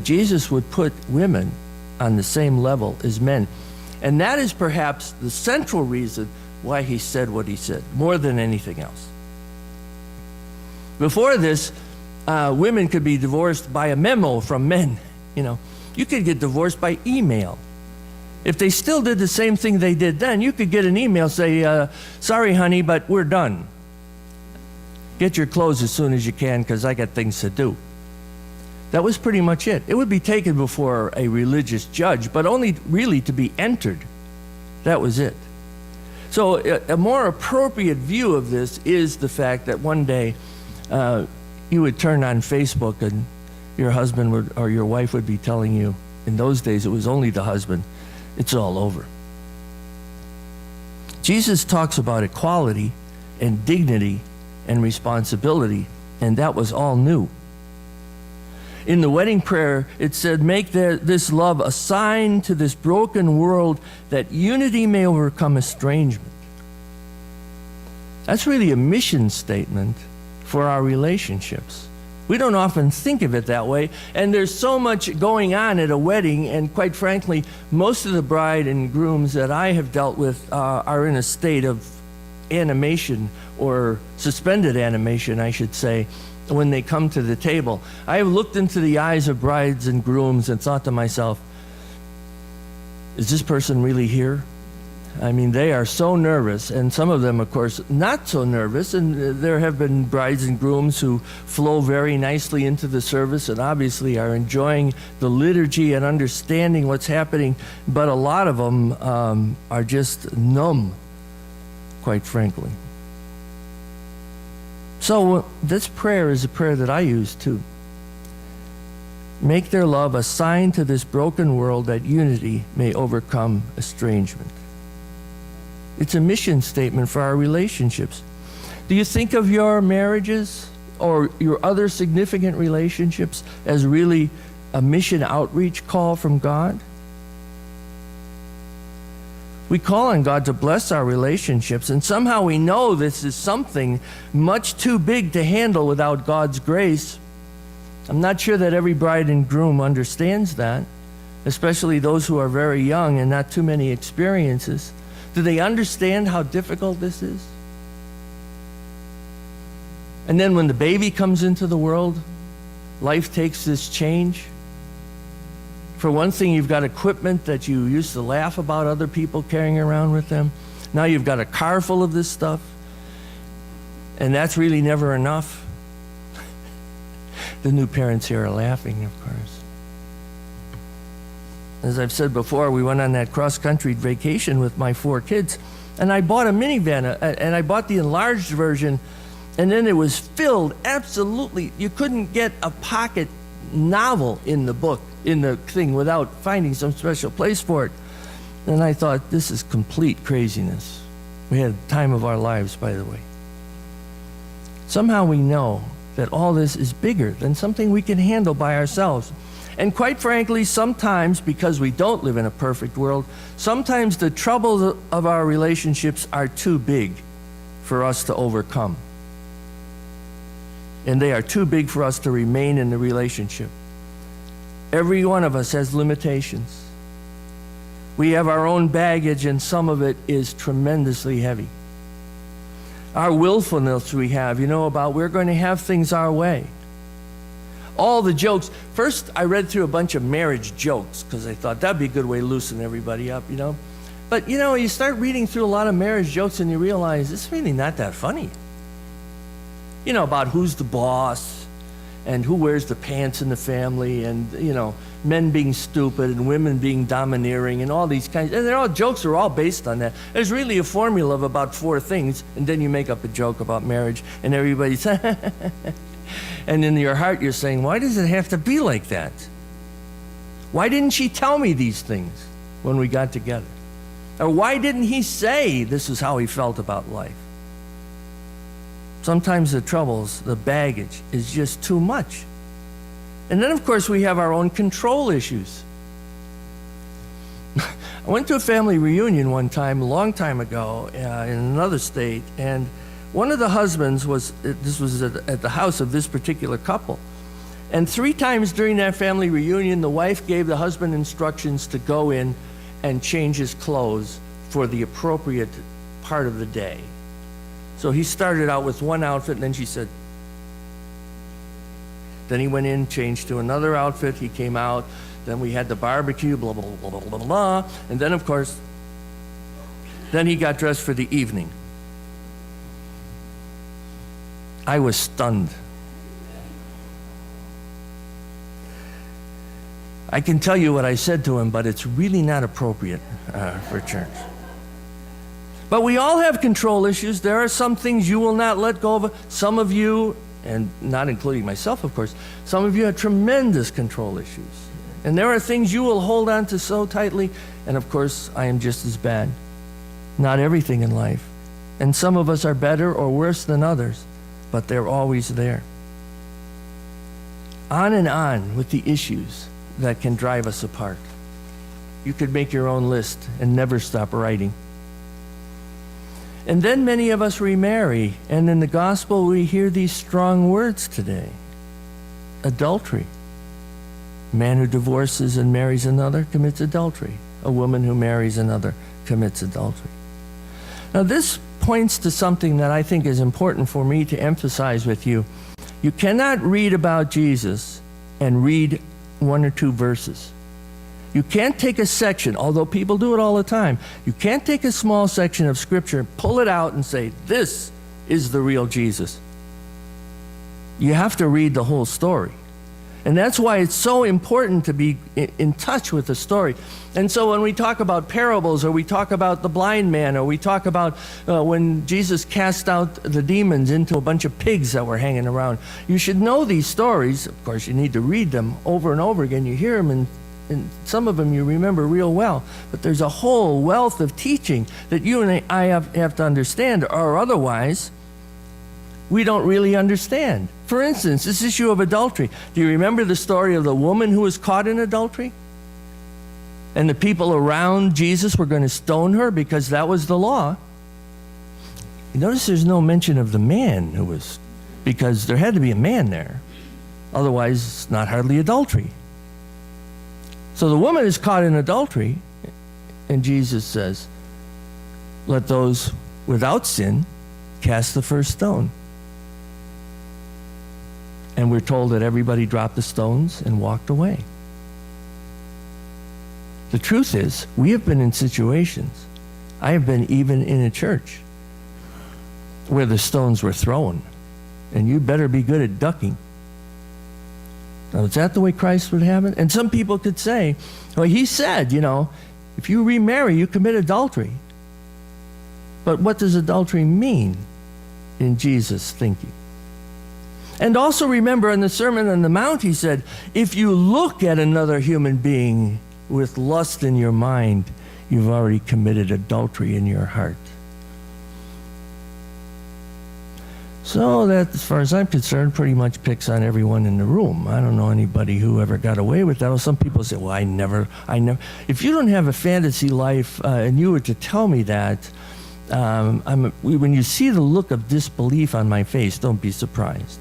Jesus would put women on the same level as men. And that is perhaps the central reason why he said what he said, more than anything else. Before this, women could be divorced by a memo from men. You could get divorced by email. If they still did the same thing they did then, you could get an email say, sorry, honey, but we're done. Get your clothes as soon as you can because I got things to do. That was pretty much it. It would be taken before a religious judge, but only really to be entered. That was it. So a more appropriate view of this is the fact that one day you would turn on Facebook and your husband would, or your wife would be telling you, in those days it was only the husband, it's all over. Jesus talks about equality and dignity and responsibility, and that was all new. In the wedding prayer, it said, make this love a sign to this broken world that unity may overcome estrangement. That's really a mission statement for our relationships. We don't often think of it that way, and there's so much going on at a wedding, and quite frankly, most of the bride and grooms that I have dealt with are in a state of animation, or suspended animation, I should say, when they come to the table. I have looked into the eyes of brides and grooms and thought to myself, is this person really here? I mean, they are so nervous, and some of them, of course, not so nervous, and there have been brides and grooms who flow very nicely into the service and obviously are enjoying the liturgy and understanding what's happening, but a lot of them are just numb, quite frankly. So this prayer is a prayer that I use too. Make their love a sign to this broken world that unity may overcome estrangement. It's a mission statement for our relationships. Do you think of your marriages or your other significant relationships as really a mission outreach call from God? We call on God to bless our relationships, and somehow we know this is something much too big to handle without God's grace. I'm not sure that every bride and groom understands that, especially those who are very young and not too many experiences. Do they understand how difficult this is? And then when the baby comes into the world, life takes this change. For one thing, you've got equipment that you used to laugh about other people carrying around with them. Now you've got a car full of this stuff, and that's really never enough. The new parents here are laughing, of course. As I've said before, we went on that cross-country vacation with my 4 kids, and I bought a minivan, and I bought the enlarged version, and then it was filled absolutely. You couldn't get a pocket novel in the book, in the thing, without finding some special place for it. And I thought, this is complete craziness. We had the time of our lives, by the way. Somehow we know that all this is bigger than something we can handle by ourselves. And quite frankly, sometimes, because we don't live in a perfect world, sometimes the troubles of our relationships are too big for us to overcome. And they are too big for us to remain in the relationship. Every one of us has limitations. We have our own baggage, and some of it is tremendously heavy. Our willfulness we have, about we're going to have things our way. All the jokes. First, I read through a bunch of marriage jokes because I thought that'd be a good way to loosen everybody up, But, you start reading through a lot of marriage jokes and you realize it's really not that funny. About who's the boss and who wears the pants in the family, and, men being stupid and women being domineering and all these kinds. And jokes are all based on that. There's really a formula of about 4 things, and then you make up a joke about marriage, and everybody's and in your heart you're saying, why does it have to be like that? Why didn't she tell me these things when we got together? Or why didn't he say this is how he felt about life? Sometimes the troubles, the baggage, is just too much. And then, of course, we have our own control issues. I went to a family reunion one time, a long time ago, in another state, and one of the husbands this was at the house of this particular couple, And 3 times during that family reunion, the wife gave the husband instructions to go in and change his clothes for the appropriate part of the day. So he started out with one outfit, and then she said, then he went in, changed to another outfit, he came out, then we had the barbecue, blah, blah, blah, blah, blah, blah, and then, of course, then he got dressed for the evening. I was stunned. I can tell you what I said to him, but it's really not appropriate for church. But we all have control issues. There are some things you will not let go of. Some of you, and not including myself, of course, some of you have tremendous control issues. And there are things you will hold on to so tightly, and of course, I am just as bad. Not everything in life. And some of us are better or worse than others, but they're always there. On and on with the issues that can drive us apart. You could make your own list and never stop writing. And then many of us remarry, and in the gospel we hear these strong words today. Adultery. A man who divorces and marries another commits adultery. A woman who marries another commits adultery. Now this points to something that I think is important for me to emphasize with you. You cannot read about Jesus and read 1 or 2 verses. You can't take a section, although people do it all the time. You can't take a small section of Scripture, pull it out and say, this is the real Jesus. You have to read the whole story. And that's why it's so important to be in touch with the story. And so when we talk about parables, or we talk about the blind man, or we talk about when Jesus cast out the demons into a bunch of pigs that were hanging around, you should know these stories. Of course, you need to read them over and over again. You hear them, and some of them you remember real well. But there's a whole wealth of teaching that you and I have to understand, or otherwise we don't really understand. For instance, this issue of adultery. Do you remember the story of the woman who was caught in adultery? And the people around Jesus were going to stone her because that was the law. You notice there's no mention of the man who was, because there had to be a man there. Otherwise, it's not hardly adultery. So the woman is caught in adultery, and Jesus says, let those without sin cast the first stone. And we're told that everybody dropped the stones and walked away. The truth is, we have been in situations, I have been even in a church, where the stones were thrown, and you better be good at ducking. Now, is that the way Christ would have it? And some people could say, well, he said, if you remarry, you commit adultery. But what does adultery mean in Jesus' thinking? And also remember in the Sermon on the Mount, he said, if you look at another human being with lust in your mind, you've already committed adultery in your heart. So that, as far as I'm concerned, pretty much picks on everyone in the room. I don't know anybody who ever got away with that. Well, some people say, well, I never. If you don't have a fantasy life and you were to tell me that, when you see the look of disbelief on my face, don't be surprised.